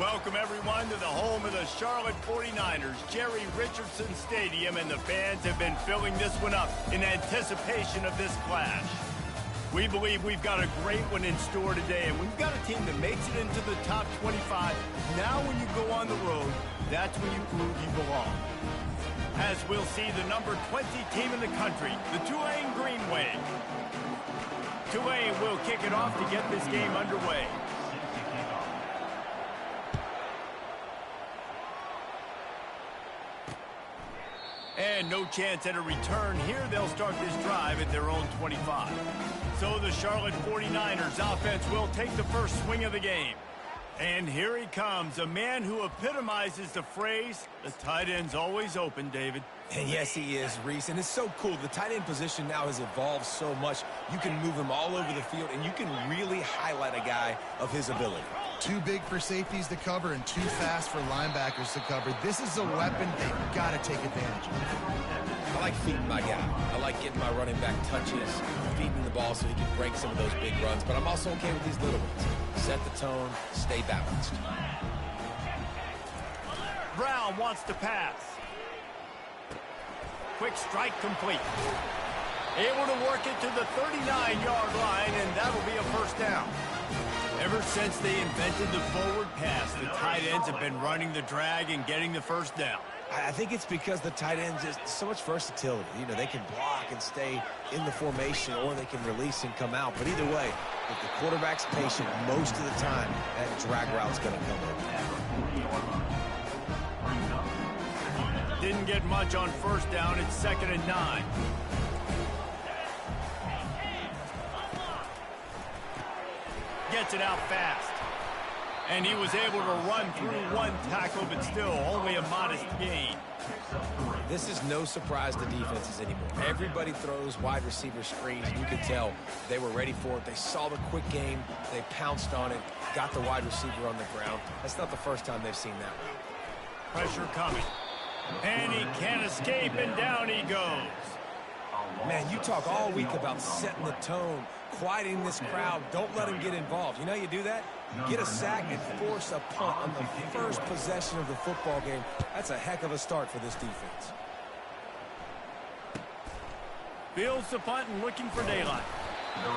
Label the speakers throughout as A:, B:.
A: Welcome, everyone, to the home of the Charlotte 49ers, Jerry Richardson Stadium, and the fans have been filling this one up in anticipation of this clash. We believe we've got a great one in store today, and we've got a team that makes it into the top 25. Now when you go on the road, that's when you prove you belong. As we'll see the number 20 team in the country, the Tulane Green Wave. Tulane will kick it off to get this game underway. And no chance at a return here. They'll start this drive at their own 25. So the Charlotte 49ers offense will take the first swing of the game. And here he comes, a man who epitomizes the phrase, the tight end's always open, David.
B: And yes, he is, Reese. And it's so cool. The tight end position now has evolved so much. You can move him all over the field, and you can really highlight a guy of his ability.
C: Too big for safeties to cover and too fast for linebackers to cover. This is a weapon they've got to take advantage of.
B: I like feeding my guy. I like getting my running back touches, feeding the ball so he can break some of those big runs. But I'm also okay with these little ones. Set the tone, stay balanced.
A: Brown wants to pass. Quick strike complete. Able to work it to the 39-yard line, and that'll be a first down. Ever since they invented the forward pass, the tight ends have been running the drag and getting the first down.
B: I think it's because the tight ends is so much versatility. You know, they can block and stay in the formation, or they can release and come out. But either way, if the quarterback's patient, most of the time, that drag route's going to come in.
A: Didn't get much on first down. It's 2nd and 9. Gets it out fast. And he was able to run through one tackle, but still only a modest gain.
B: This is no surprise to defenses anymore. Everybody throws wide receiver screens, and you can tell they were ready for it. They saw the quick game. They pounced on it, got the wide receiver on the ground. That's not the first time they've seen that one.
A: Pressure coming. And he can't escape, and down he goes.
B: Man, you talk all week about setting the tone, quieting this crowd. Don't let them get involved. You know how you do that? Get a sack and force a punt on the first possession of the football game. That's a heck of a start for this defense.
A: Fields the punt and looking for daylight.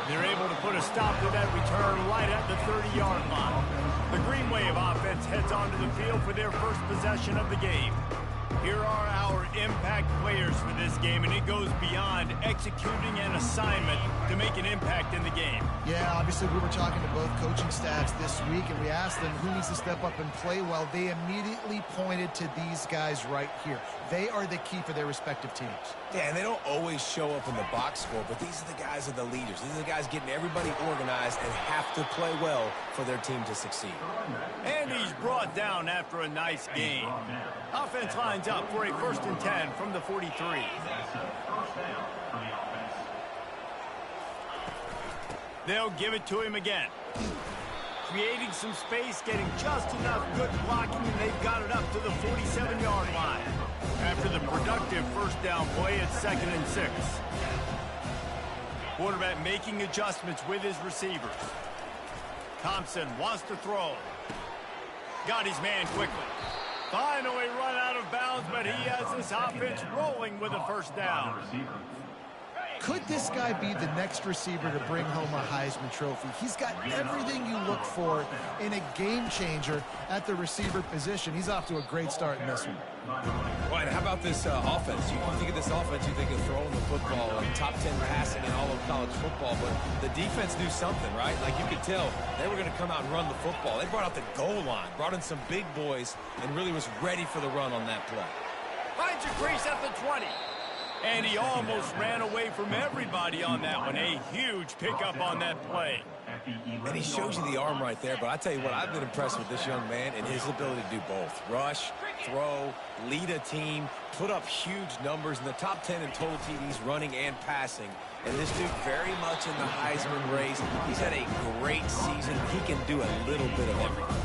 A: They're able to put a stop to that return right at the 30-yard line. The Green Wave offense heads onto the field for their first possession of the game. Here are our impact players for this game, and it goes beyond executing an assignment to make an impact in the game.
C: Yeah, obviously we were talking to both coaching staffs this week, and we asked them who needs to step up and play well. They immediately pointed to these guys right here. They are the key for their respective teams.
B: Yeah, and they don't always show up in the box score, but these are the guys that are the leaders. These are the guys getting everybody organized and have to play well for their team to succeed.
A: And he's brought down after a nice gain. Offense lines up for a 1st and 10 from the 43. They'll give it to him again. Creating some space, getting just enough good blocking, and they've got it up to the 47-yard line. After the productive first down play, it's 2nd and 6. Quarterback making adjustments with his receivers. Thompson wants to throw. Got his man quickly. Finally run out of bounds, but he has this offense rolling with a first down.
C: Could this guy be the next receiver to bring home a Heisman Trophy? He's got everything you look for in a game changer at the receiver position. He's off to a great start in this one.
B: Well, and how about this offense? You think of this offense, you think of throwing the football, top 10 passing in all of college football, but the defense knew something, right? Like you could tell they were going to come out and run the football. They brought out the goal line, brought in some big boys, and really was ready for the run on that play.
A: Finds a crease at the 20. And he almost ran away from everybody on that one. A huge pickup on that play.
B: And he shows you the arm right there, but I tell you what, I've been impressed with this young man and his ability to do both. Rush, throw, lead a team, put up huge numbers in the top 10 in total TDs running and passing. And this dude very much in the Heisman race. He's had a great season. He can do a little bit of everything.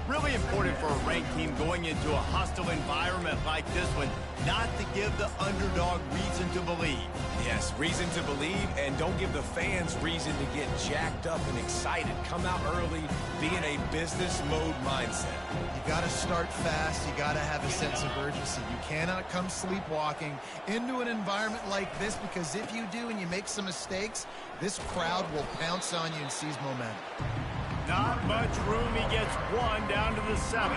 A: Really important for a ranked team going into a hostile environment like this one, not to give the underdog reason to believe.
B: Yes, reason to believe, and don't give the fans reason to get jacked up and excited. Come out early, be in a business mode mindset.
C: You got to start fast. You got to have a sense of urgency. You cannot come sleepwalking into an environment like this, because if you do and you make some mistakes, this crowd will pounce on you and seize momentum.
A: Not much room. He gets one down to the 7.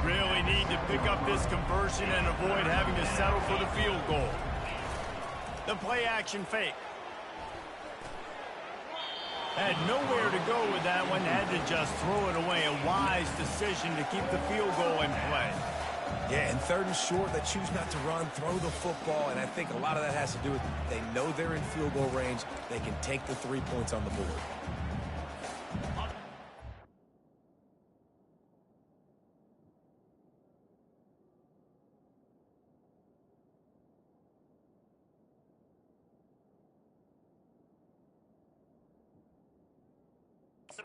A: Really need to pick up this conversion and avoid having to settle for the field goal. The play action fake. Had nowhere to go with that one. Had to just throw it away. A wise decision to keep the field goal in play.
B: Yeah, and 3rd and short, they choose not to run, throw the football, and I think a lot of that has to do with they know they're in field goal range. They can take the 3 points on the board.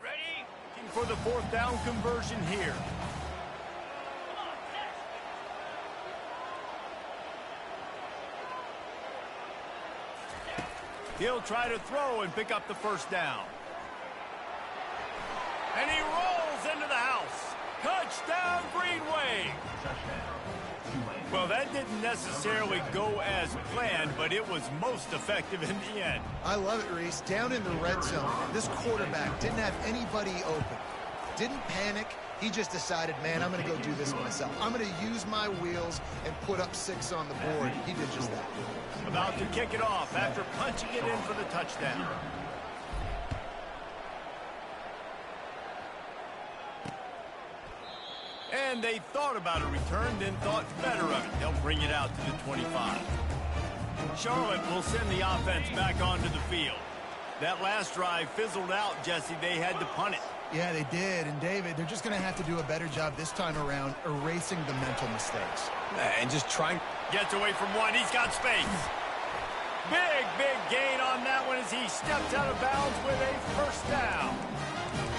A: Ready? For the 4th down conversion here. He'll try to throw and pick up the 1st down. And he rolls into the house. Touchdown, Green Wave. Well, that didn't necessarily go as planned, but it was most effective in the end.
C: I love it, Reese. Down in the red zone, this quarterback didn't have anybody open. Didn't panic. He just decided, man, I'm going to go do this myself. I'm going to use my wheels and put up 6 on the board. He did just that.
A: About to kick it off after punching it in for the touchdown. And they thought about a return, then thought better of it. They'll bring it out to the 25. Charlotte will send the offense back onto the field. That last drive fizzled out, Jesse. They had to punt it.
C: Yeah, they did. And, David, they're just going to have to do a better job this time around erasing the mental mistakes.
B: And just trying.
A: Gets away from one. He's got space. Big gain on that one as he steps out of bounds with a 1st down.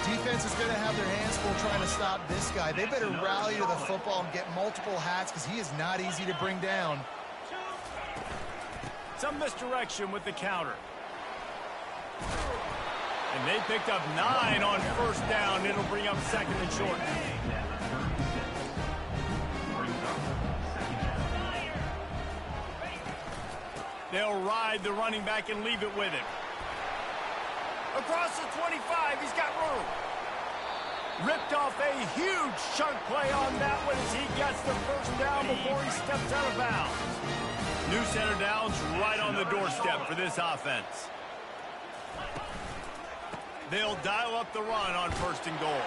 C: Defense is going to have their hands full trying to stop this guy. They better rally to the football and get multiple hats, because he is not easy to bring down.
A: Some misdirection with the counter. And they picked up 9 on 1st down. It'll bring up 2nd and short. They'll ride the running back and leave it with him. Across the 25, he's got room. Ripped off a huge chunk play on that one as he gets the 1st down before he steps out of bounds. New center downs right on the doorstep for this offense. They'll dial up the run on 1st and goal.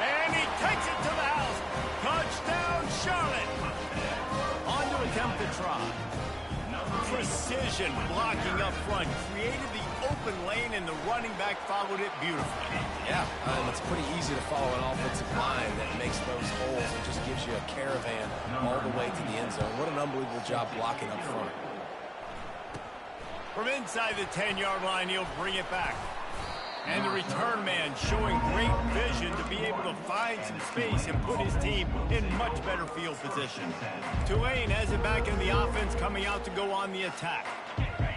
A: And he takes it to the house. Touchdown, Charlotte. On to attempt the try. Precision blocking up front. Created the open lane, and the running back followed it beautifully.
B: Yeah, it's pretty easy to follow an offensive line that makes those holes and just gives you a caravan all the way to the end zone. What an unbelievable job blocking up front.
A: From inside the 10-yard line, he'll bring it back. And the return man showing great vision to be able to find some space and put his team in much better field position. Tulane has it back in the offense, coming out to go on the attack.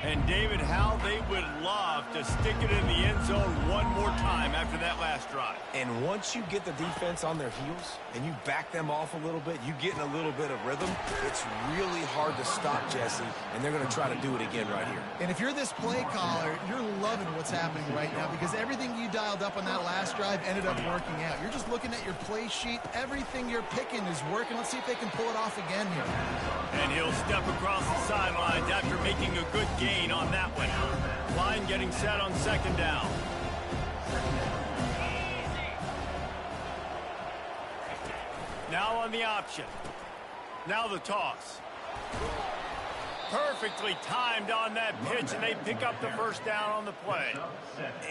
A: And David, how they would love to stick it in the end zone one more time after that last drive.
B: And once you get the defense on their heels and you back them off a little bit, you get in a little bit of rhythm, it's really hard to stop, Jesse, and they're going to try to do it again right here.
C: And if you're this play caller, you're loving what's happening right now, because everything you dialed up on that last drive ended up working out. You're just looking at your play sheet. Everything you're picking is working. Let's see if they can pull it off again here.
A: And he'll step across the sidelines after making a good gain on that one. Line getting set on 2nd down. Now on the option. Now the toss. Perfectly timed on that pitch, and they pick up the 1st down on the play.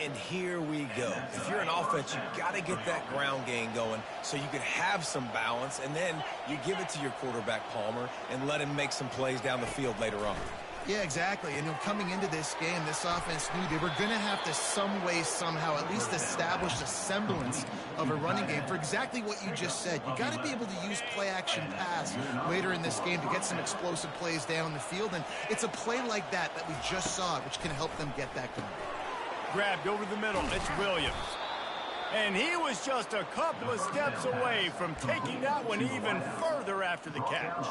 B: And here we go. If you're an offense, you've got to get that ground game going so you can have some balance, and then you give it to your quarterback, Palmer, and let him make some plays down the field later on.
C: Yeah, exactly. And coming into this game, this offense knew they were going to have to some way, somehow, at least establish a semblance of a running game for exactly what you just said. You got to be able to use play-action pass later in this game to get some explosive plays down the field. And it's a play like that we just saw, which can help them get that going.
A: Grabbed over the middle. It's Williams. And he was just a couple of steps away from taking that one even further after the catch.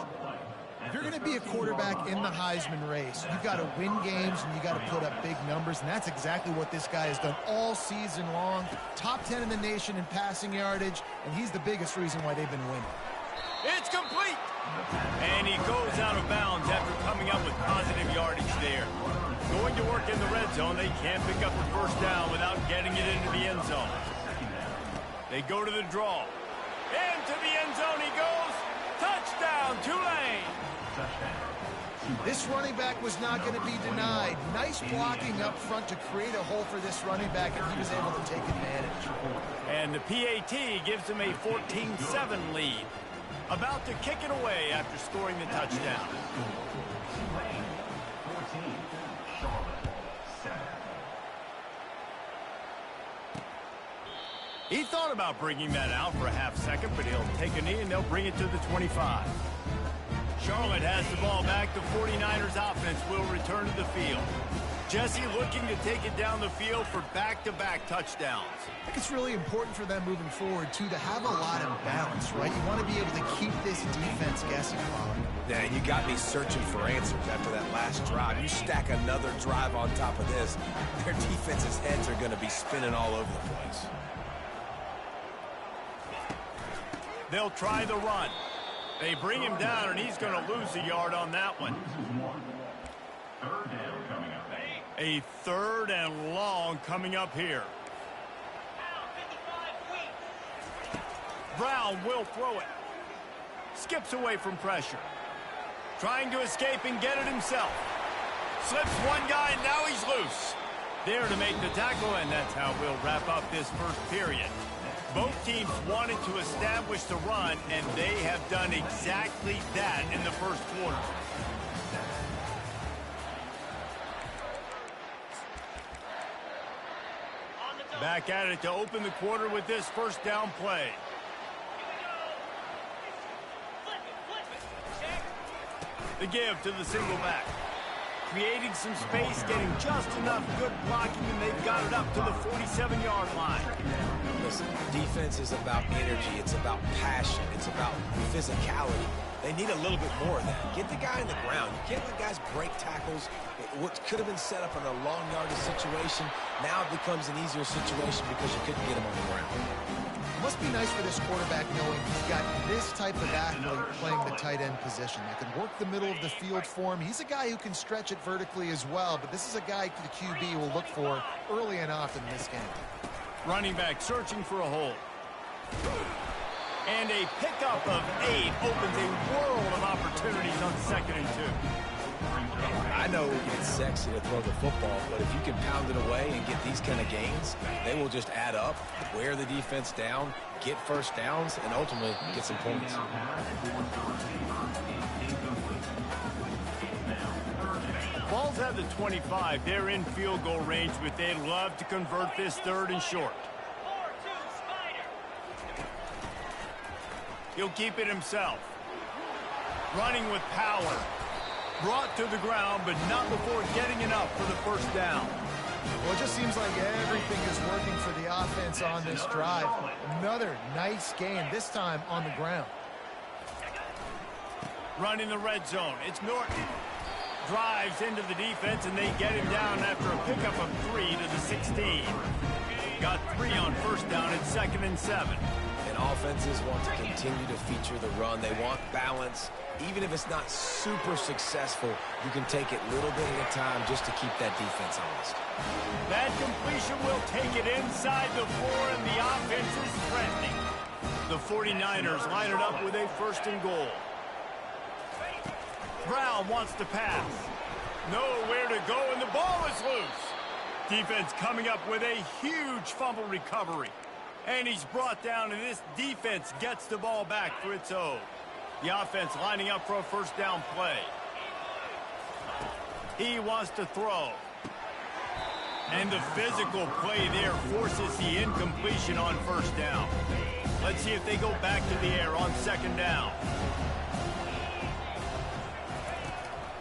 C: If you're going to be a quarterback in the Heisman race, you've got to win games and you got to put up big numbers, and that's exactly what this guy has done all season long. Top 10 in the nation in passing yardage, and he's the biggest reason why they've been winning.
A: It's complete! And he goes out of bounds after coming up with positive yardage there. Going to work in the red zone, they can't pick up the first down without getting it into the end zone. They go to the draw. Into the end zone he goes. Touchdown, Tulane!
C: This running back was not going to be denied. Nice blocking up front to create a hole for this running back, and he was able to take advantage.
A: And the PAT gives him a 14-7 lead. About to kick it away after scoring the touchdown. He thought about bringing that out for a half second, but he'll take a knee and they'll bring it to the 25. Charlotte has the ball back. The 49ers offense will return to the field. Jesse looking to take it down the field for back-to-back touchdowns.
C: I think it's really important for them moving forward, too, to have a lot of balance, right? You want to be able to keep this defense guessing, Colin.
B: Yeah, you got me searching for answers after that last drive. You stack another drive on top of this, their defense's heads are going to be spinning all over the place.
A: They'll try the run. They bring him down, and he's going to lose a yard on that one. A third and long coming up here. Brown will throw it. Skips away from pressure. Trying to escape and get it himself. Slips one guy, and now he's loose. There to make the tackle, and that's how we'll wrap up this first period. Both teams wanted to establish the run, and they have done exactly that in the first quarter. Back at it to open the quarter with this first down play. The give to the single back. Creating some space, getting just enough good blocking, and they've got it up to the 47-yard line.
B: Listen, defense is about energy. It's about passion. It's about physicality. They need a little bit more of that. Get the guy in the ground. You can't let guys break tackles. What could have been set up in a long yardage situation, now it becomes an easier situation because you couldn't get him on the ground.
C: It must be nice for this quarterback knowing he's got this type of athlete playing the tight end position that can work the middle of the field for him. He's a guy who can stretch it vertically as well, but this is a guy the QB will look for early and often in this game.
A: Running back searching for a hole. And a pickup of 8 opens a world of opportunities on 2nd and 2.
B: I know it's sexy to throw the football, but if you can pound it away and get these kind of gains, they will just add up, wear the defense down, get first downs, and ultimately get some points.
A: Balls at the 25. They're in field goal range, but they'd love to convert this 3rd and short. He'll keep it himself. Running with power. Brought to the ground, but not before getting enough for the first down.
C: Well, it just seems like everything is working for the offense on this drive. Another nice gain, this time on the ground.
A: Running the red zone. It's Norton. Drives into the defense, and they get him down after a pickup of 3 to the 16. Got 3 on first down at 2nd and 7.
B: And offenses want to continue to feature the run. They want balance. Even if it's not super successful, you can take it little bit at a time just to keep that defense honest.
A: That completion will take it inside the 4, and the offense is threatening. The 49ers line it up with a 1st and goal. Brown wants to pass. Nowhere to go, and the ball is loose. Defense coming up with a huge fumble recovery. And he's brought down, and this defense gets the ball back for its own. The offense lining up for a first down play. He wants to throw. And the physical play there forces the incompletion on first down. Let's see if they go back to the air on second down.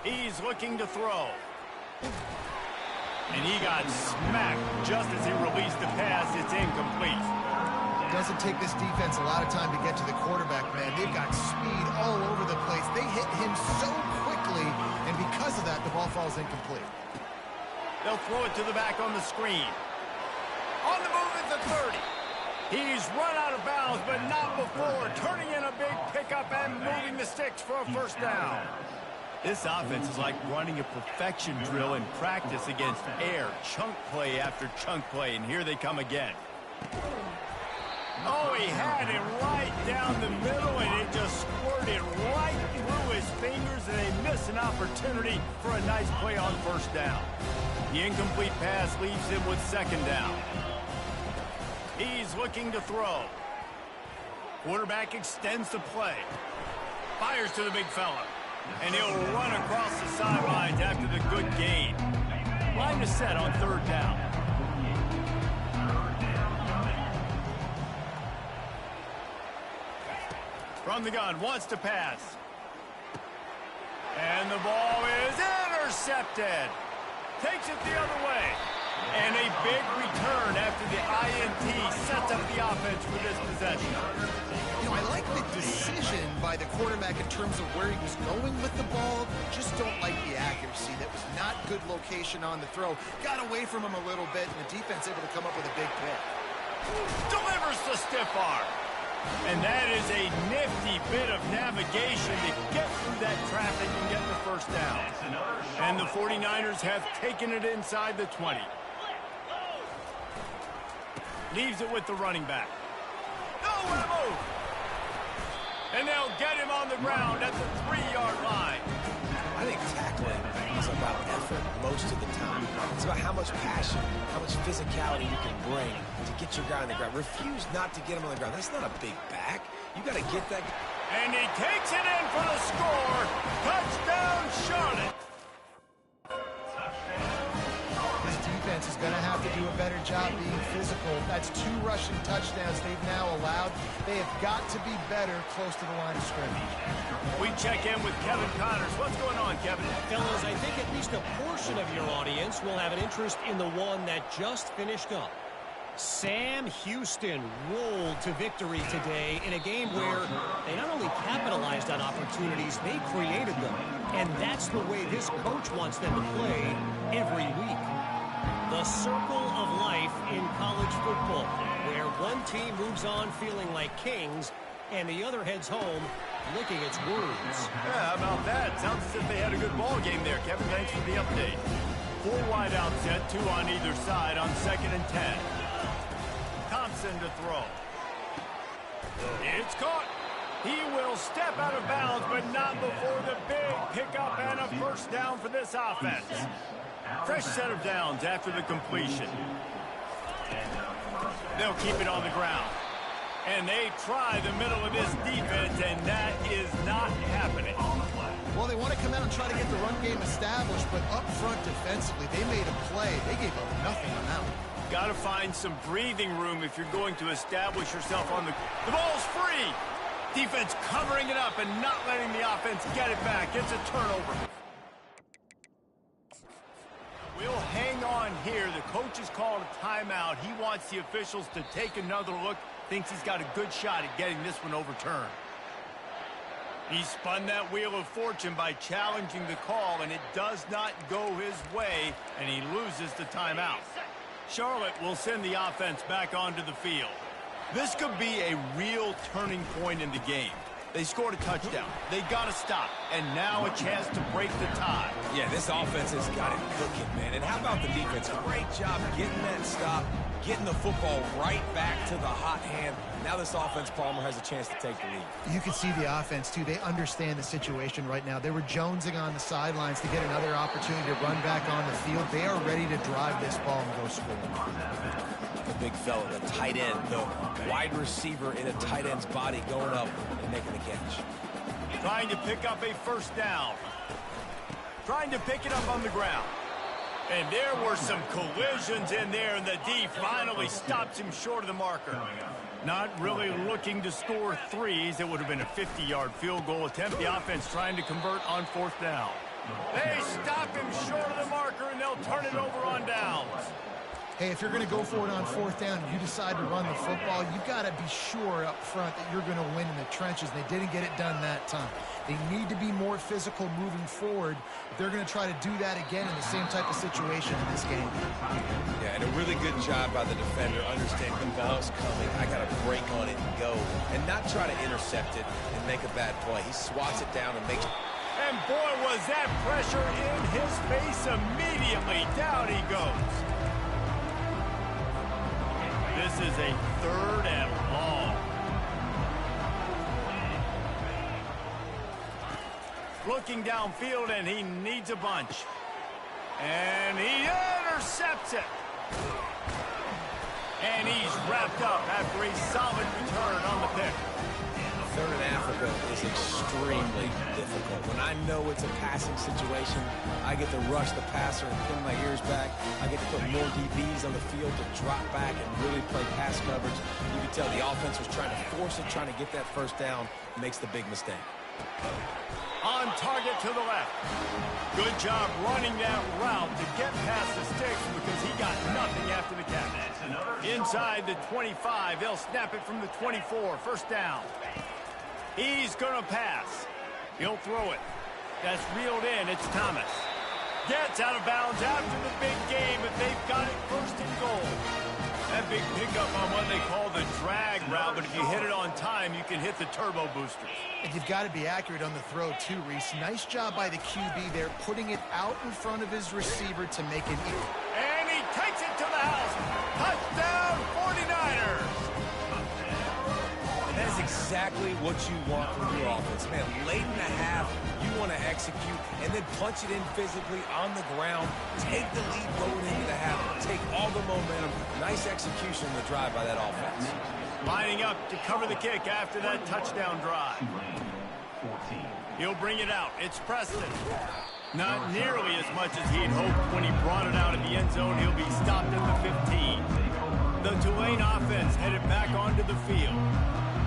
A: He's looking to throw. And he got smacked just as he released the pass. It's incomplete.
C: Doesn't take this defense a lot of time to get to the quarterback, man. They've got speed all over the place. They hit him so quickly, and because of that, the ball falls incomplete.
A: They'll throw it to the back on the screen. On the move at the 30. He's run out of bounds, but not before turning in a big pickup and moving the sticks for a first down. This offense is like running a perfection drill in practice against air, chunk play after chunk play, and here they come again. Oh, he had it right down the middle, and it just squirted right through his fingers, and they miss an opportunity for a nice play on first down. The incomplete pass leaves him with second down. He's looking to throw. Quarterback extends the play. Fires to the big fella. And he'll run across the sidelines after the good gain. Line is set on third down. From the gun, wants to pass. And the ball is intercepted. Takes it the other way. And a big return after the INT sets up the offense for this possession.
C: You know, I like the decision by the quarterback in terms of where he was going with the ball. Just don't like the accuracy. That was not good location on the throw. Got away from him a little bit, and the defense able to come up with a big pick.
A: Delivers the stiff arm. And that is a nifty bit of navigation to get through that traffic and get the first down. And the 49ers have taken it inside the 20. Leaves it with the running back. Oh, what a move! And they'll get him on the ground at the 3-yard line.
B: I think tackling is about effort most of the time. It's about how much passion, how much physicality you can bring to get your guy on the ground. Refuse not to get him on the ground. That's not a big back. You got to get that.
A: And he takes it in for the score. Touchdown, Charlotte.
C: This defense is going to have to do a better job being physical. That's 2 rushing touchdowns they've now allowed. They have got to be better close to the line of scrimmage.
A: We check in with Kevin Connors. What's going on, Kevin?
D: Fellas, I think at least a portion of your audience will have an interest in the one that just finished up. Sam Houston rolled to victory today in a game where they not only capitalized on opportunities, they created them. And that's the way this coach wants them to play every week. The circle of life in college football, where one team moves on feeling like kings and the other heads home licking its wounds.
A: Yeah, how about that? Sounds as if they had a good ball game there. Kevin, thanks for the update. 4 wide out set, 2 on either side on 2nd and 10. Thompson to throw. It's caught. He will step out of bounds, but not before the big pickup and a first down for this offense. Fresh set of downs after the completion. They'll keep it on the ground. And they try the middle of this defense, and that is not happening.
C: Well, they want to come out and try to get the run game established, but up front defensively, they made a play. They gave up nothing on that one.
A: Got to find some breathing room if you're going to establish yourself on the ball's free. Defense covering it up and not letting the offense get it back. It's a turnover. We'll hang on here. The coach has called a timeout. He wants the officials to take another look. Thinks he's got a good shot at getting this one overturned. He spun that wheel of fortune by challenging the call, and it does not go his way, and he loses the timeout. Charlotte will send the offense back onto the field. This could be a real turning point in the game. They scored a touchdown. They got to stop. And now a chance to break the tie.
B: Yeah, this offense has got it cooking, man. And how about the defense? Great job getting that stop, getting the football right back to the hot hand. Now this offense, Palmer, has a chance to take the lead.
C: You can see the offense, too. They understand the situation right now. They were jonesing on the sidelines to get another opportunity to run back on the field. They are ready to drive this ball and go score.
B: The big fella, the tight end, the wide receiver in a tight end's body going up and making the catch.
A: Trying to pick up a first down. trying to pick it up on the ground. And there were some collisions in there, and the D finally stops him short of the marker. Not really looking to score threes. It would have been a 50-yard field goal attempt. The offense trying to convert on 4th down. They stop him short of the marker, and they'll turn it over on downs.
C: Hey, if you're going to go for it on 4th down and you decide to run the football, you've got to be sure up front that you're going to win in the trenches. They didn't get it done that time. They need to be more physical moving forward. They're going to try to do that again in the same type of situation in this game.
B: Yeah, and a really good job by the defender understanding the ball's coming. I got to break on it and go, and not try to intercept it and make a bad play. He swats it down and makes it.
A: And boy, was that pressure in his face immediately. Down he goes. This is a 3rd and long. Looking downfield, and he needs a bunch. And he intercepts it. And he's wrapped up after a solid return on the pick.
B: 3rd and Africa is extremely difficult. When I know it's a passing situation, I get to rush the passer and pin my ears back. I get to put more DBs on the field to drop back and really play pass coverage. You can tell the offense was trying to force it, trying to get that 1st down, makes the big mistake.
A: On target to the left. Good job running that route to get past the sticks because he got nothing after the catch. Inside the 25, they'll snap it from the 24, 1st down. He's going to pass. He'll throw it. That's reeled in. It's Thomas. Gets out of bounds after the big game, but they've got it 1st and goal. That big pickup on what they call the drag route, but if you hit it on time, you can hit the turbo boosters.
C: And you've got to be accurate on the throw, too, Reese. Nice job by the QB there, putting it out in front of his receiver to make it easy.
A: And he takes it to the house. Touchdown, 49ers.
B: That's exactly what you want from your offense, man. Late in the half, you want to execute and then punch it in physically on the ground. Take the lead going into the half. Take all the momentum. Nice execution in the drive by that offense.
A: Lining up to cover the kick after that touchdown drive. He'll bring it out. It's Preston. Not nearly as much as he'd hoped when he brought it out of the end zone. He'll be stopped at the 15. The Tulane offense headed back onto the field.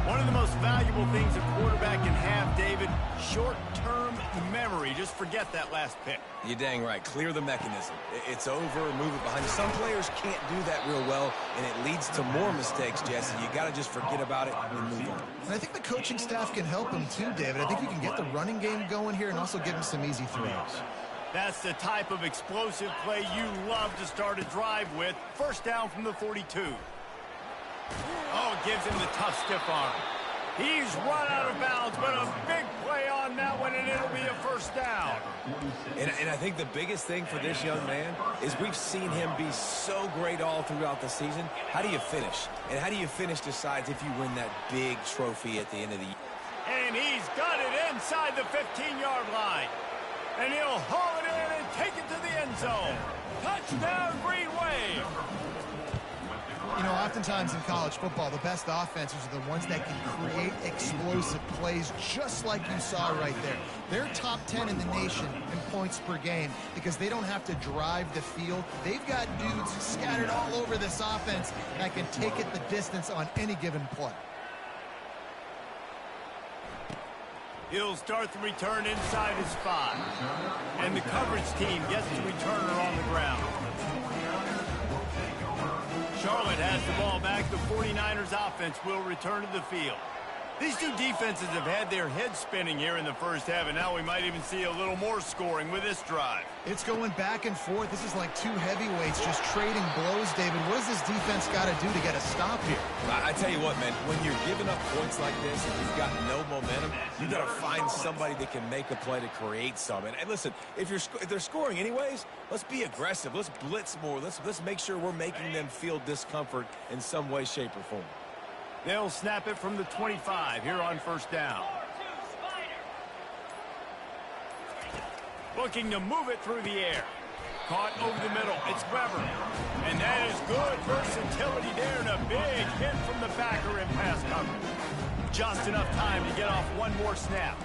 A: One of the most valuable things a quarterback can have, David, short-term memory. Just forget that last pick.
B: You're dang right. Clear the mechanism. It's over, move it behind you. Some players can't do that real well, and it leads to more mistakes, Jesse. You got to just forget about it and move on.
C: And I think the coaching staff can help him too, David. I think you can get the running game going here and also give him some easy throws.
A: That's the type of explosive play you love to start a drive with. 1st down from the 42. Oh, gives him the tough stiff arm. He's run out of bounds, but a big play on that one, and it'll be a 1st down.
B: And I think the biggest thing for this young man is we've seen him be so great all throughout the season. How do you finish? And how do you finish decides if you win that big trophy at the end of the year.
A: And he's got it inside the 15-yard line. And he'll haul it in and take it to the end zone. Touchdown, Green Wave.
C: You know, oftentimes in college football, the best offenses are the ones that can create explosive plays just like you saw right there. They're top 10 in the nation in points per game because they don't have to drive the field. They've got dudes scattered all over this offense that can take it the distance on any given play.
A: He'll start the return inside his 5. And the coverage team gets the returner on the ground. Charlotte has the ball back. The 49ers offense will return to the field. These two defenses have had their heads spinning here in the 1st half, and now we might even see a little more scoring with this drive.
C: It's going back and forth. This is like two heavyweights just trading blows, David. What does this defense got to do to get a stop here?
B: I tell you what, man, when you're giving up points like this and you've got no momentum, you've got to find somebody that can make a play to create some. And listen, if they're scoring anyways, let's be aggressive. Let's blitz more. Let's make sure we're making them feel discomfort in some way, shape, or form.
A: They'll snap it from the 25 here on 1st down. Looking to move it through the air. Caught over the middle. It's Weber. And that is good versatility there, and a big hit from the backer in pass coverage. Just enough time to get off one more snap.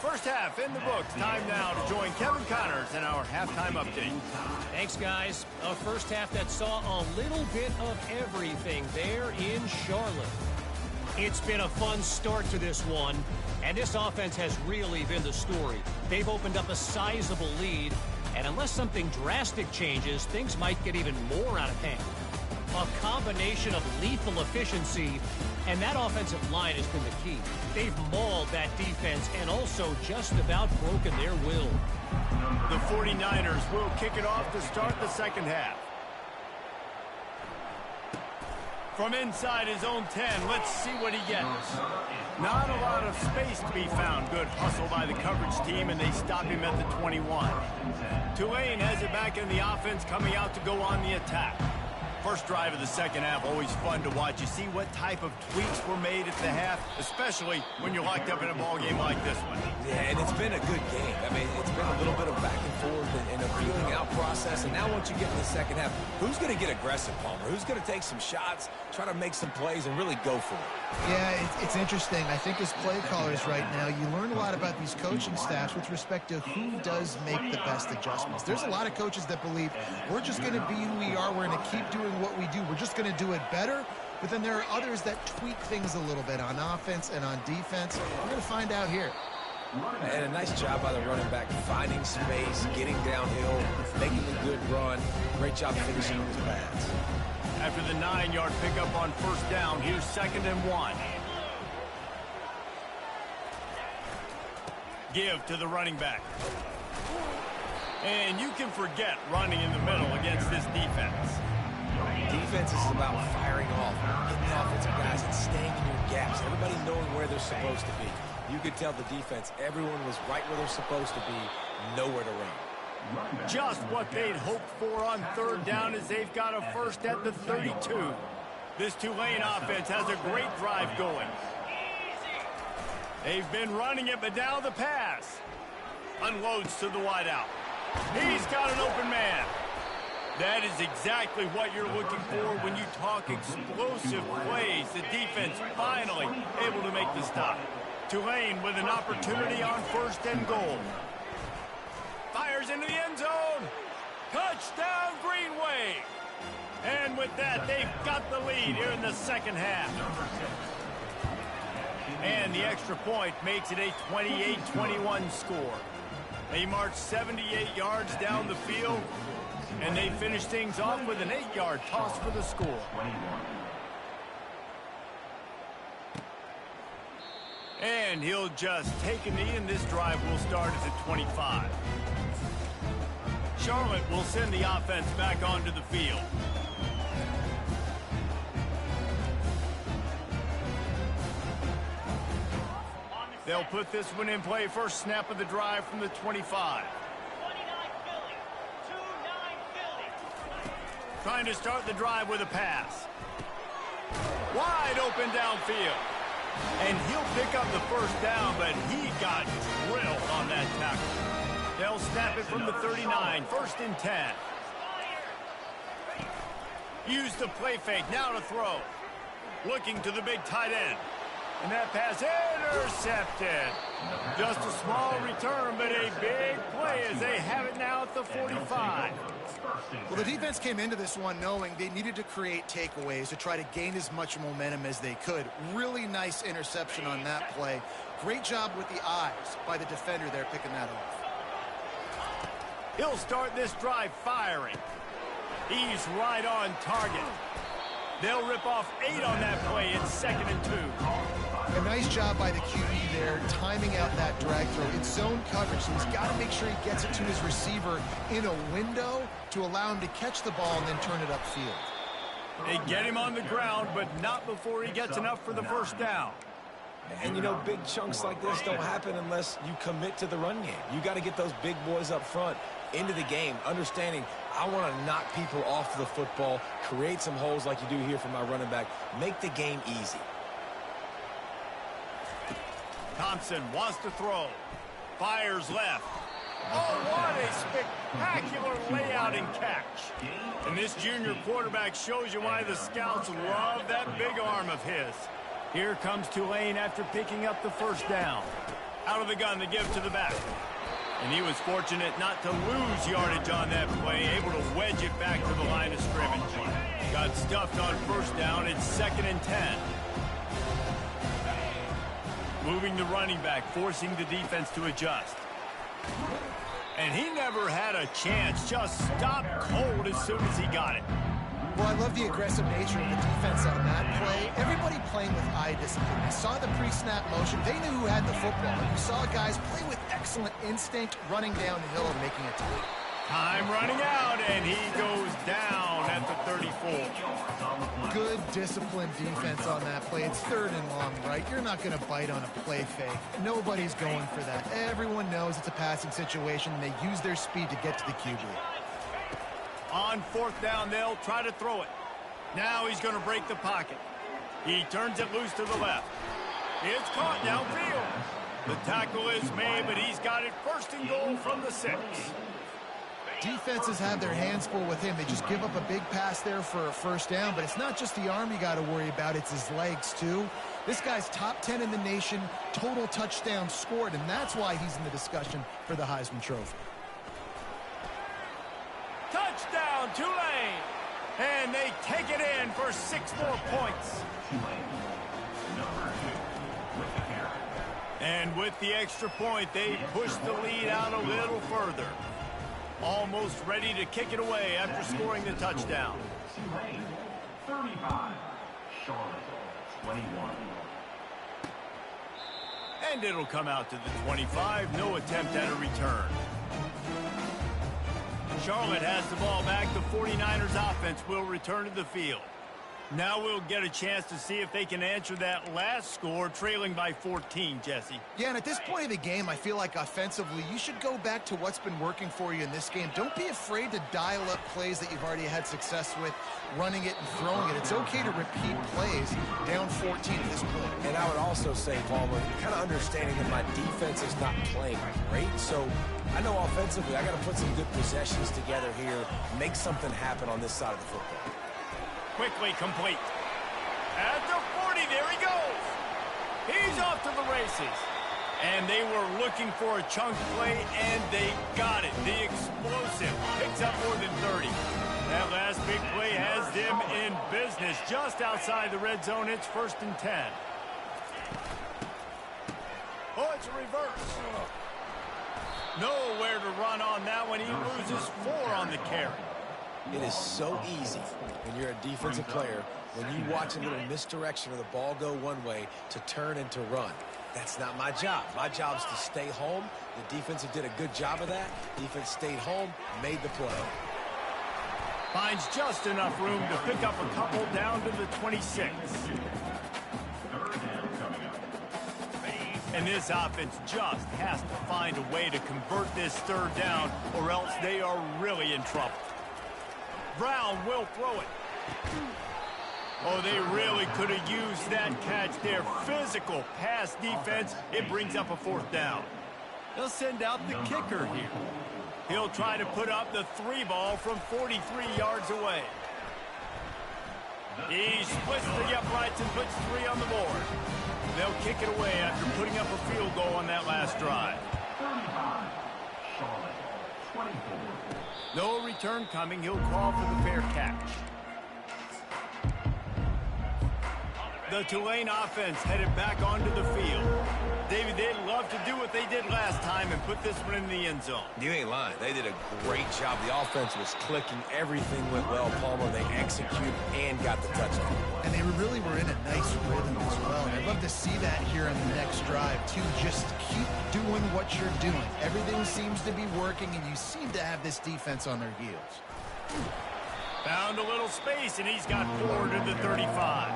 A: First half in the books. Time now to join Kevin Connors in our halftime update.
D: Thanks, guys. A first half that saw a little bit of everything there in Charlotte. It's been a fun start to this one, and this offense has really been the story. They've opened up a sizable lead, and unless something drastic changes, things might get even more out of hand. A combination of lethal efficiency, and that offensive line has been the key. They've mauled that defense and also just about broken their will.
A: The 49ers will kick it off to start the second half. From inside his own 10, let's see what he gets. Not a lot of space to be found. Good hustle by the coverage team, and they stop him at the 21. Tulane has it back in the offense, coming out to go on the attack. First drive of the second half, always fun to watch. You see what type of tweaks were made at the half, especially when you're locked up in a ball game like this one.
B: Yeah, and it's been a good game. I mean, it's been a little bit of back and forth and a feeling out process. And now once you get in the second half, who's going to get aggressive, Palmer? Who's going to take some shots, try to make some plays, and really go for it?
C: Yeah, it's interesting. I think as play callers right now, you learn a lot about these coaching staffs with respect to who does make the best adjustments. There's a lot of coaches that believe we're just going to be who we are. We're going to keep doing what we do. We're just going to do it better. But then there are others that tweak things a little bit on offense and on defense. We're going to find out here.
B: And a nice job by the running back, finding space, getting downhill, making a good run. Great job finishing his pass.
A: After the 9-yard pickup on first down, here's 2nd and 1. Give to the running back. And you can forget running in the middle against this defense.
B: Defense is about firing off, getting the offensive guys and staying in your gaps. Everybody knowing where they're supposed to be. You could tell the defense, everyone was right where they're supposed to be, nowhere to run.
A: Just what they'd hoped for on third down as they've got a first at the 32. This Tulane offense has a great drive going. They've been running it, but now the pass. Unloads to the wideout. He's got an open man. That is exactly what you're looking for when you talk explosive plays. The defense finally able to make the stop. Tulane with an opportunity on 1st and goal. Fires into the end zone. Touchdown, Green Wave. And with that, they've got the lead here in the second half. And the extra point makes it a 28-21 score. They march 78 yards down the field, and they finish things off with an 8-yard toss for the score. And he'll just take a knee, and this drive will start at the 25. Charlotte will send the offense back onto the field. They'll put this one in play. First snap of the drive from the 25. Trying to start the drive with a pass. Wide open downfield. And he'll pick up the first down, but he got drilled on that tackle. They'll snap it from the 39. 1st and 10. Use the play fake. Now to throw. Looking to the big tight end. And that pass intercepted. Just a small return, but a big play as they have it now at the 45.
C: Well, the defense came into this one knowing they needed to create takeaways to try to gain as much momentum as they could. Really nice interception on that play. Great job with the eyes by the defender there picking that off.
A: He'll start this drive firing. He's right on target. They'll rip off 8 on that play. It's 2nd and 2.
C: A nice job by the QB there, timing out that drag throw. It's zone coverage, so he's got to make sure he gets it to his receiver in a window to allow him to catch the ball and then turn it upfield.
A: They get him on the ground, but not before he gets enough for the first down.
B: And, you know, big chunks like this don't happen unless you commit to the run game. You got to get those big boys up front into the game, understanding I want to knock people off the football, create some holes like you do here for my running back, make the game easy.
A: Thompson wants to throw. Fires left. Oh, what a spectacular layout and catch. And this junior quarterback shows you why the scouts love that big arm of his. Here comes Tulane after picking up the first down. Out of the gun to give to the back. And he was fortunate not to lose yardage on that play, able to wedge it back to the line of scrimmage. Got stuffed on first down. It's 2nd and 10. Moving the running back, forcing the defense to adjust. And he never had a chance. Just stopped cold as soon as he got it.
C: Well, I love the aggressive nature of the defense on that play. Everybody playing with eye discipline. They saw the pre-snap motion. They knew who had the football. You saw guys play with excellent instinct, running down the hill and making a tackle.
A: Time running out, and he goes down at the 34.
C: Good disciplined defense on that play. It's 3rd and long, right? You're not going to bite on a play fake. Nobody's going for that. Everyone knows it's a passing situation, and they use their speed to get to the QB.
A: On 4th down, they'll try to throw it. Now he's going to break the pocket. He turns it loose to the left. It's caught downfield. The tackle is made, but he's got it 1st and goal from the 6.
C: Defenses have their hands full with him. They just give up a big pass there for a 1st down, but it's not just the arm you got to worry about, it's his legs too. This guy's top 10 in the nation, total touchdowns scored, and that's why he's in the discussion for the Heisman Trophy.
A: Touchdown, Tulane! And they take it in for 6 more points. And with the extra point, they push the lead out a little further. Almost ready to kick it away after scoring the touchdown.
E: 35, Charlotte 21.
A: And it'll come out to the 25. No attempt at a return. Charlotte has the ball back. The 49ers offense will return to the field. Now we'll get a chance to see if they can answer that last score, trailing by 14, Jesse.
C: Yeah, and at this point of the game, I feel like offensively, you should go back to what's been working for you in this game. Don't be afraid to dial up plays that you've already had success with, running it and throwing it. It's okay to repeat plays down 14 at this point.
B: And I would also say, Palmer, kind of understanding that my defense is not playing great, so I know offensively I got to put some good possessions together here, make something happen on this side of the football.
A: Quickly complete. At the 40, there he goes. He's off to the races. And they were looking for a chunk play, and they got it. The explosive picks up more than 30. That last big play has them in business just outside the red zone. It's 1st and 10. Oh, it's a reverse. Nowhere to run on that one. He loses 4 on the carry.
B: It is so easy when you're a defensive player, when you watch a little misdirection of the ball go one way, to turn and to run. That's not my job. My job is to stay home. The defensive did a good job of that. Defense stayed home, made the play.
A: Finds just enough room to pick up a couple down to the 26. And this offense just has to find a way to convert this 3rd down, or else they are really in trouble. Brown will throw it. Oh, they really could have used that catch there. Physical pass defense. It brings up a 4th down. They'll send out the kicker here. He'll try to put up the 3 ball from 43 yards away. He splits the uprights and puts 3 on the board. They'll kick it away after putting up a field goal on that last drive.
E: 35, Charlotte 24.
A: No return coming. He'll call for the fair catch. The Tulane offense headed back onto the field. David, they'd love to do what they did last time and put this one in the end zone.
B: You ain't lying. They did a great job. The offense was clicking. Everything went well, Palmer. They executed and got the touchdown.
C: And they really were in a nice rhythm as well. And I'd love to see that here on the next drive, too. Just keep doing what you're doing. Everything seems to be working, and you seem to have this defense on their heels.
A: Found a little space, and he's got 4 to the 35.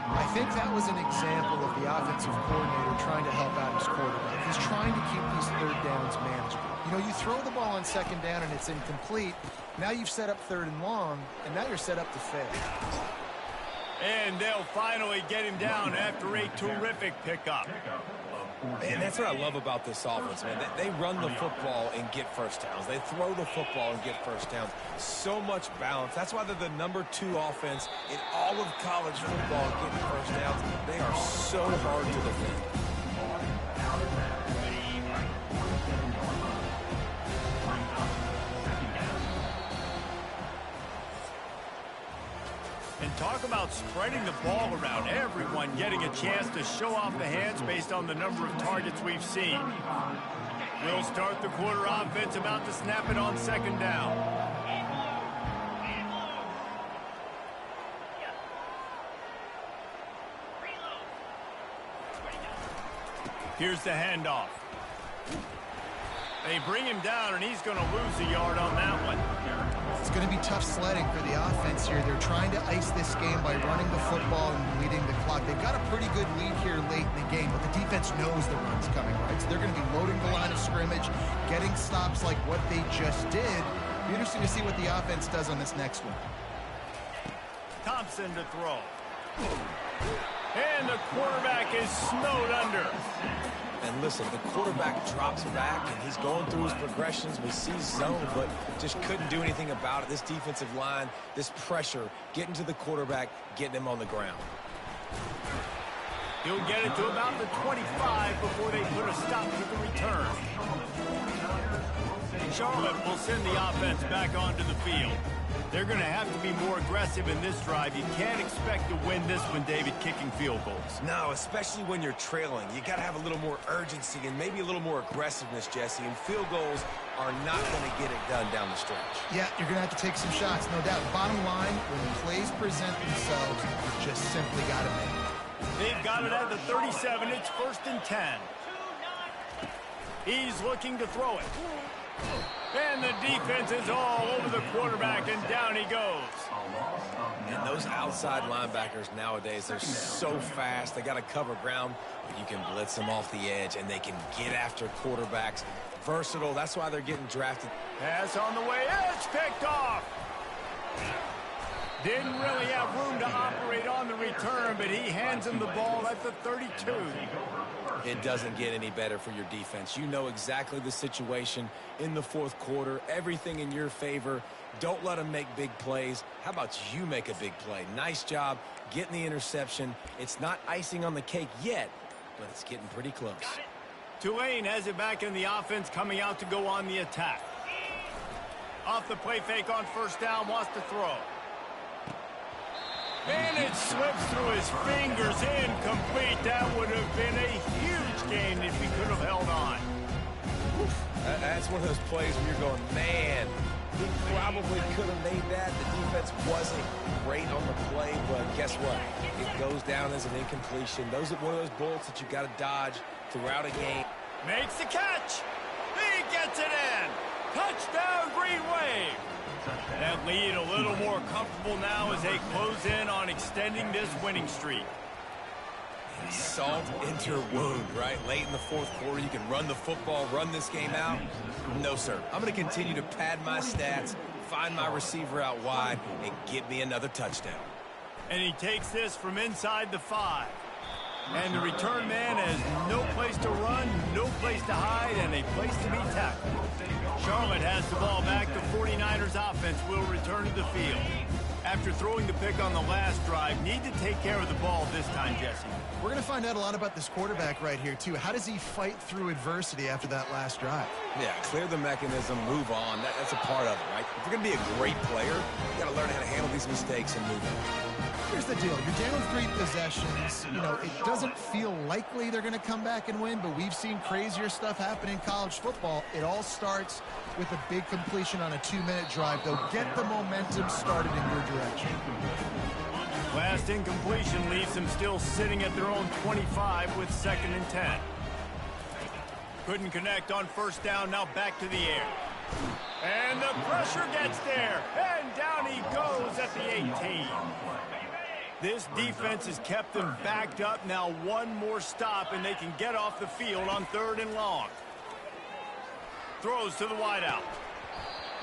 C: I think that was an example of the offensive coordinator trying to help out his quarterback. He's trying to keep these 3rd downs manageable. You know, you throw the ball on 2nd down and it's incomplete. Now you've set up 3rd and long, and now you're set up to fail.
A: And they'll finally get him down after a terrific pickup.
B: And that's what I love about this offense, man. They run the football and get 1st downs. They throw the football and get 1st downs. So much balance. That's why they're the #2 offense in all of college football getting 1st downs. They are so hard to defend.
A: talk about spreading the ball around. Everyone getting a chance to show off the hands based on the number of targets we've seen. We'll start the quarter offense, about to snap it on second down. Here's the handoff. They bring him down, and he's going to lose a yard on that one.
C: It's going to be tough sledding for the offense here. They're trying to ice this game by running the football and leading the clock. They've got a pretty good lead here late in the game, but the defense knows the run's coming, right? So they're going to be loading the line of scrimmage, getting stops like what they just did. Be interesting to see what the offense does on this next one.
A: Thompson to throw. And the quarterback is snowed under.
B: And listen, the quarterback drops back, and he's going through his progressions. We see zone, but just couldn't do anything about it. This defensive line, this pressure, getting to the quarterback, getting him on the ground.
A: He'll get it to about the 25 before they put a stop to the return. Charlotte will send the offense back onto the field. They're going to have to be more aggressive in this drive. You can't expect to win this one, David, kicking field goals.
B: No, especially when you're trailing. You got to have a little more urgency and maybe a little more aggressiveness, Jesse. And field goals are not going to get it done down the stretch.
C: Yeah, you're going to have to take some shots, no doubt. Bottom line, when plays present themselves, you just simply got to make it.
A: They've got it at the 37. It's 1st and 10. He's looking to throw it. And the defense is all over the quarterback, and down he goes.
B: And those outside linebackers nowadays, they're so fast. They got to cover ground, but you can blitz them off the edge, and they can get after quarterbacks. Versatile. That's why they're getting drafted.
A: Pass on the way. It's picked off. Didn't really have room to operate on the return, but he hands him the ball at the 32.
B: It doesn't get any better for your defense. You know exactly the situation in the fourth quarter. Everything in your favor. Don't let them make big plays. How about you make a big play? Nice job getting the interception. It's not icing on the cake yet, but it's getting pretty close.
A: Tulane has it back in the offense, coming out to go on the attack. Off the play fake on 1st down, wants to throw. And it slips through his fingers, incomplete. That would have been a huge gain if he could have held on.
B: That's one of those plays where you're going, man, he probably could have made that. The defense wasn't great on the play, but guess what? It goes down as an incompletion. Those are one of those bullets that you got to dodge throughout a game.
A: Makes the catch. He gets it in. Touchdown, Green Wave. That lead a little more comfortable now as they close in on extending this winning streak.
B: Salt into your wound, right? Late in the fourth quarter, you can run the football, run this game out. No, sir. I'm going to continue to pad my stats, find my receiver out wide, and get me another touchdown.
A: And he takes this from inside the 5. And the return man has no place to run, no place to hide, and a place to be tackled. Charlotte has the ball back. The 49ers offense will return to the field. After throwing the pick on the last drive, need to take care of the ball this time, Jesse.
C: We're going to find out a lot about this quarterback right here, too. How does he fight through adversity after that last drive?
B: Yeah, clear the mechanism, move on. That's a part of it, right? If you're going to be a great player, you got to learn how to handle these mistakes and move on.
C: Here's the deal. You're down with 3 possessions. You know, it doesn't feel likely they're going to come back and win, but we've seen crazier stuff happen in college football. It all starts with a big completion on a 2-minute drive. They'll get the momentum started in your direction.
A: Last incompletion leaves them still sitting at their own 25 with 2nd and 10. Couldn't connect on 1st down, now back to the air. And the pressure gets there, and down he goes at the 18. This defense has kept them backed up. Now one more stop, and they can get off the field on 3rd and long. Throws to the wideout.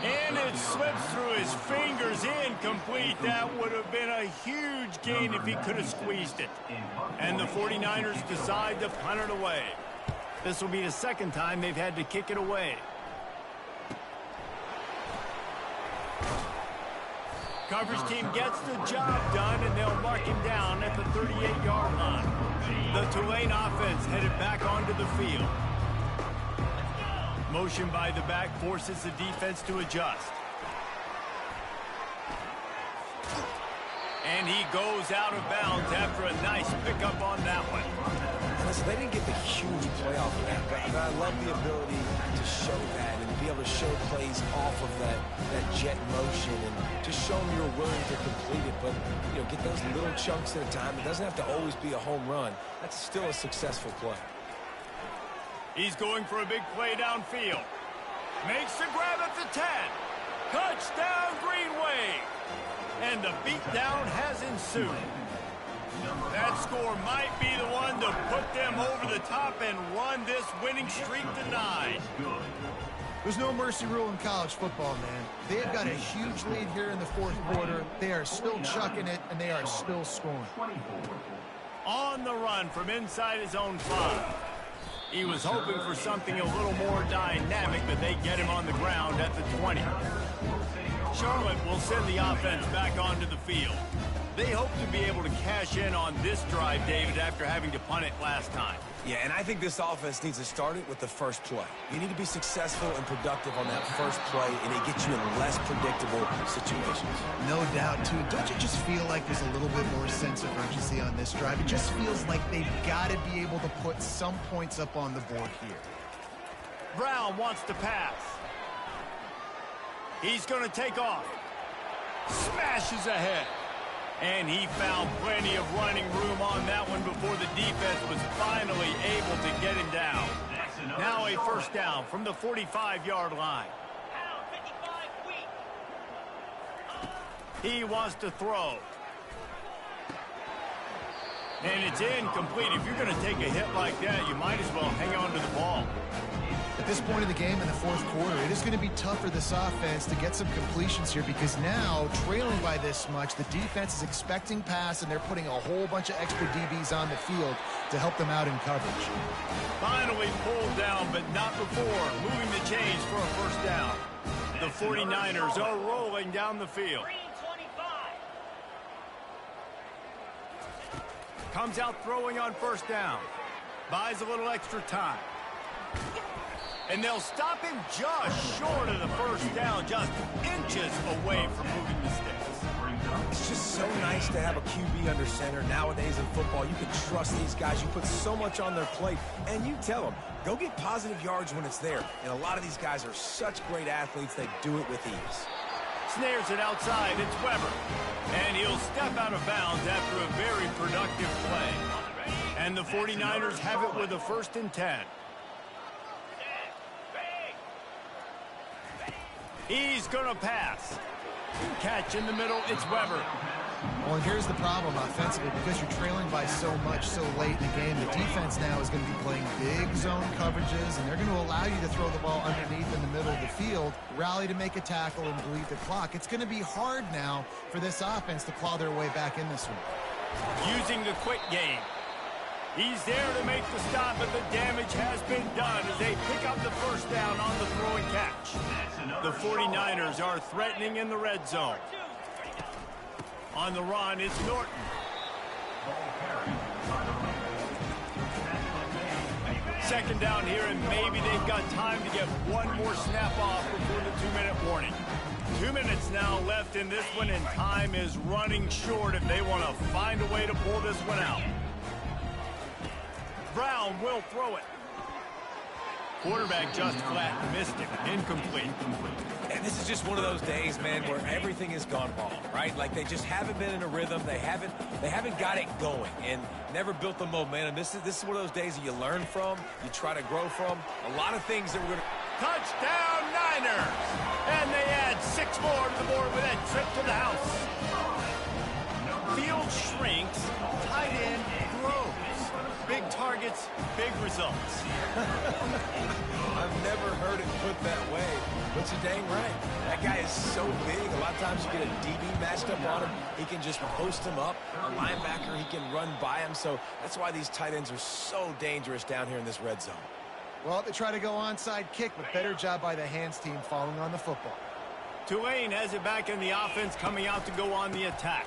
A: And it slips through his fingers, incomplete. That would have been a huge gain if he could have squeezed it. And the 49ers decide to punt it away. This will be the 2nd time they've had to kick it away. Coverage team gets the job done, and they'll mark him down at the 38-yard line. The Tulane offense headed back onto the field. Motion by the back forces the defense to adjust. And he goes out of bounds after a nice pickup on that one.
B: Listen, they didn't get the huge playoff of that, but I love the ability to show that and be able to show plays off of that jet motion and just show them you're willing to complete it. But, you know, get those little chunks at a time. It doesn't have to always be a home run. That's still a successful play.
A: He's going for a big play downfield. Makes the grab at the 10. Touchdown, Green Wave. And the beatdown has ensued. That score might be the one to put them over the top and run this winning streak to 9.
C: There's no mercy rule in college football, man. They have got a huge lead here in the fourth quarter. They are still chucking it, and they are still scoring.
A: On the run from inside his own 5. He was hoping for something a little more dynamic, but they get him on the ground at the 20. Charlotte will send the offense back onto the field. They hope to be able to cash in on this drive, David, after having to punt it last time.
B: Yeah, and I think this offense needs to start it with the first play. You need to be successful and productive on that first play, and it gets you in less predictable situations.
C: No doubt, too. Don't you just feel like there's a little bit more sense of urgency on this drive? It just feels like they've got to be able to put some points up on the board here.
A: Brown wants to pass. He's going to take off. Smashes ahead. And he found plenty of running room on that one before the defense was finally able to get him down. Now a first down from the 45-yard line. He wants to throw. And it's incomplete. If you're going to take a hit like that, you might as well hang on to the ball.
C: At this point of the game in the fourth quarter, it is going to be tough for this offense to get some completions here because now, trailing by this much, the defense is expecting pass, and they're putting a whole bunch of extra DBs on the field to help them out in coverage.
A: Finally pulled down, but not before moving the chains for a first down. The 49ers are rolling down the field. Comes out throwing on first down. Buys a little extra time. And they'll stop him just short of the first down, just inches away from moving the sticks.
B: It's just so nice to have a QB under center. Nowadays in football, you can trust these guys. You put so much on their plate, and you tell them, go get positive yards when it's there. And a lot of these guys are such great athletes, they do it with ease.
A: Snares it outside, it's Weber. And he'll step out of bounds after a very productive play. And the 49ers have it with a 1st and 10. He's going to pass. Catch in the middle, it's Weber.
C: Well, and here's the problem offensively. Because you're trailing by so much so late in the game, the defense now is going to be playing big zone coverages, and they're going to allow you to throw the ball underneath in the middle of the field, rally to make a tackle, and bleed the clock. It's going to be hard now for this offense to claw their way back in this one.
A: Using the quick game. He's there to make the stop, but the damage has been done as they pick up the first down on the throw and catch. The 49ers are threatening in the red zone. On the run, it's Norton. Second down here, and maybe they've got time to get one more snap off before the 2-minute warning. 2 minutes now left in this one, and time is running short if they want to find a way to pull this one out. Brown will throw it. Quarterback just flat missed it. Incomplete.
B: And this is just one of those days, man, where everything has gone wrong, right? Like they just haven't been in a rhythm. They haven't got it going and never built the momentum. This is one of those days that you learn from, you try to grow from. A lot of things that we're going to...
A: Touchdown Niners! And they add 6 more to the board with that trip to the house. Field shrinks, tight end grows. Big targets, big results.
B: I've never heard it put that way, but you're dang right. That guy is so big. A lot of times you get a DB matched up on him. He can just post him up. A linebacker, he can run by him. So that's why these tight ends are so dangerous down here in this red zone.
C: Well, they try to go onside kick, but better job by the hands team falling on the football.
A: Tulane has it back in the offense, coming out to go on the attack.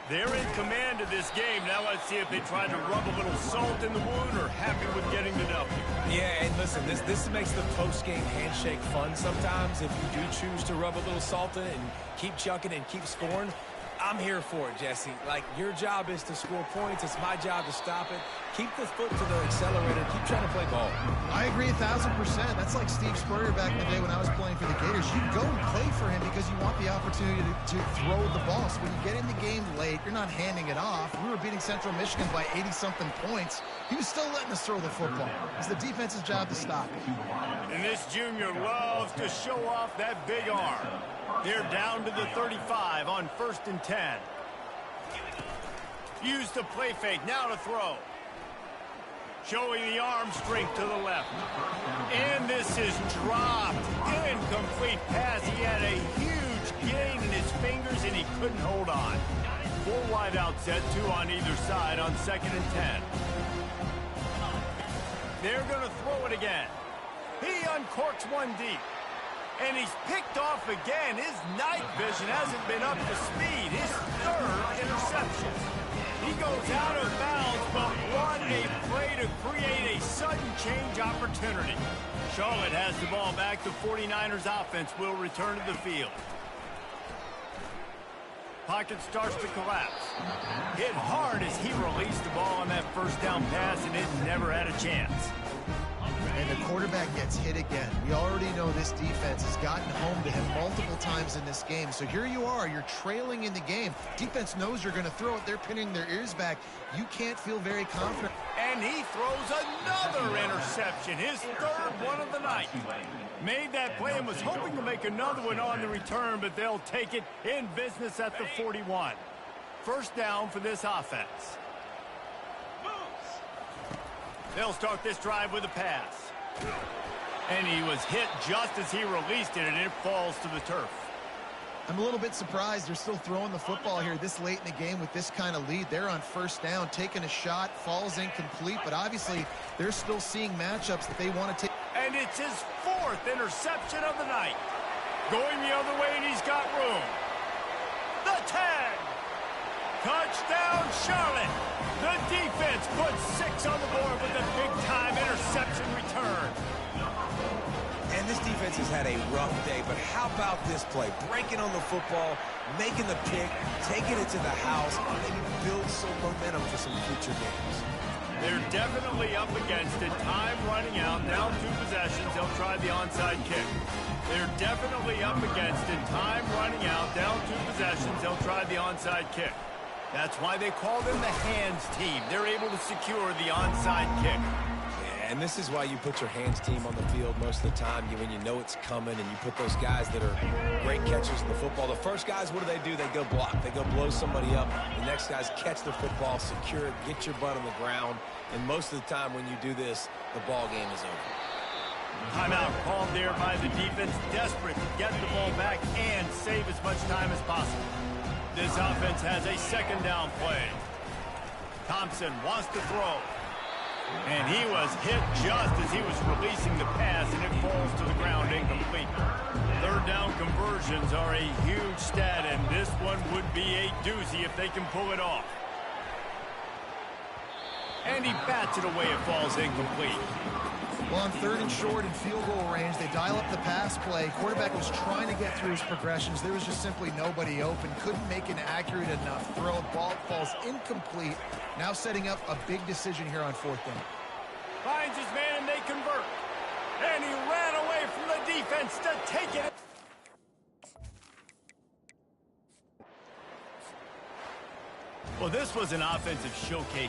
A: They're in command of this game. Now let's see if they try to rub a little salt in the wound or happy with getting the W.
B: Yeah, and listen, this makes the post-game handshake fun sometimes. If you do choose to rub a little salt in it and keep chucking and keep scoring, I'm here for it, Jesse. Like, your job is to score points. It's my job to stop it. Keep the foot to the accelerator. Keep trying to play ball.
C: I agree 1,000%. That's like Steve Spurrier back in the day when I was playing for the Gators. You go and play for him because you want the opportunity to throw the ball. So when you get in the game late, you're not handing it off. We were beating Central Michigan by 80-something points. He was still letting us throw the football. It's the defense's job to stop it.
A: And this junior loves to show off that big arm. They're down to the 35 on 1st and 10. Use the play fake, now to throw. Showing the arm strength to the left. And this is dropped. Incomplete pass. He had a huge gain in his fingers, and he couldn't hold on. 4 wide out set, 2 on either side on 2nd and 10. They're going to throw it again. He uncorks one deep. And he's picked off again. His night vision hasn't been up to speed. His 3rd interception. He goes out of bounds, but what a play to create a sudden change opportunity. Charlotte has the ball back. The 49ers offense will return to the field. Pocket starts to collapse. Hit hard as he released the ball on that 1st down pass, and it never had a chance.
C: And the quarterback gets hit again. We already know this defense has gotten home to him multiple times in this game. So here you are, you're trailing in the game. Defense knows you're going to throw it. They're pinning their ears back. You can't feel very confident.
A: And he throws another interception, his 3rd one of the night. Made that play and was hoping to make another one on the return, but they'll take it in business at the 41. 1st down for this offense. They'll start this drive with a pass. And he was hit just as he released it, and it falls to the turf.
C: I'm a little bit surprised they're still throwing the football here this late in the game with this kind of lead. They're on 1st down, taking a shot, falls incomplete, but obviously they're still seeing matchups that they want to take.
A: And it's his 4th interception of the night. Going the other way, and he's got room. The tag. Touchdown, Charlotte. The defense puts 6 on the board with a big-time interception return.
B: And this defense has had a rough day, but how about this play? Breaking on the football, making the pick, taking it to the house, and maybe build some momentum for some future games.
A: They're definitely up against it. Time running out, down 2 possessions. They'll try the onside kick. They're definitely up against it. Time running out, down 2 possessions. They'll try the onside kick. That's why they call them the hands team. They're able to secure the onside kick.
B: Yeah, and this is why you put your hands team on the field most of the time when you know it's coming, and you put those guys that are great catchers in the football. The first guys, what do? They go block. They go blow somebody up. The next guys catch the football, secure it, get your butt on the ground. And most of the time when you do this, the ball game is over.
A: Timeout called there by the defense, desperate to get the ball back and save as much time as possible. This offense has a 2nd down play. Thompson wants to throw. And he was hit just as he was releasing the pass, and it falls to the ground incomplete. 3rd down conversions are a huge stat, and this one would be a doozy if they can pull it off. And he bats it away. It falls incomplete.
C: Well, on 3rd and short and field goal range, they dial up the pass play. Quarterback was trying to get through his progressions. There was just simply nobody open. Couldn't make an accurate enough throw. Ball falls incomplete. Now setting up a big decision here on 4th down.
A: Finds his man, and they convert. And he ran away from the defense to take it. Well, this was an offensive showcase.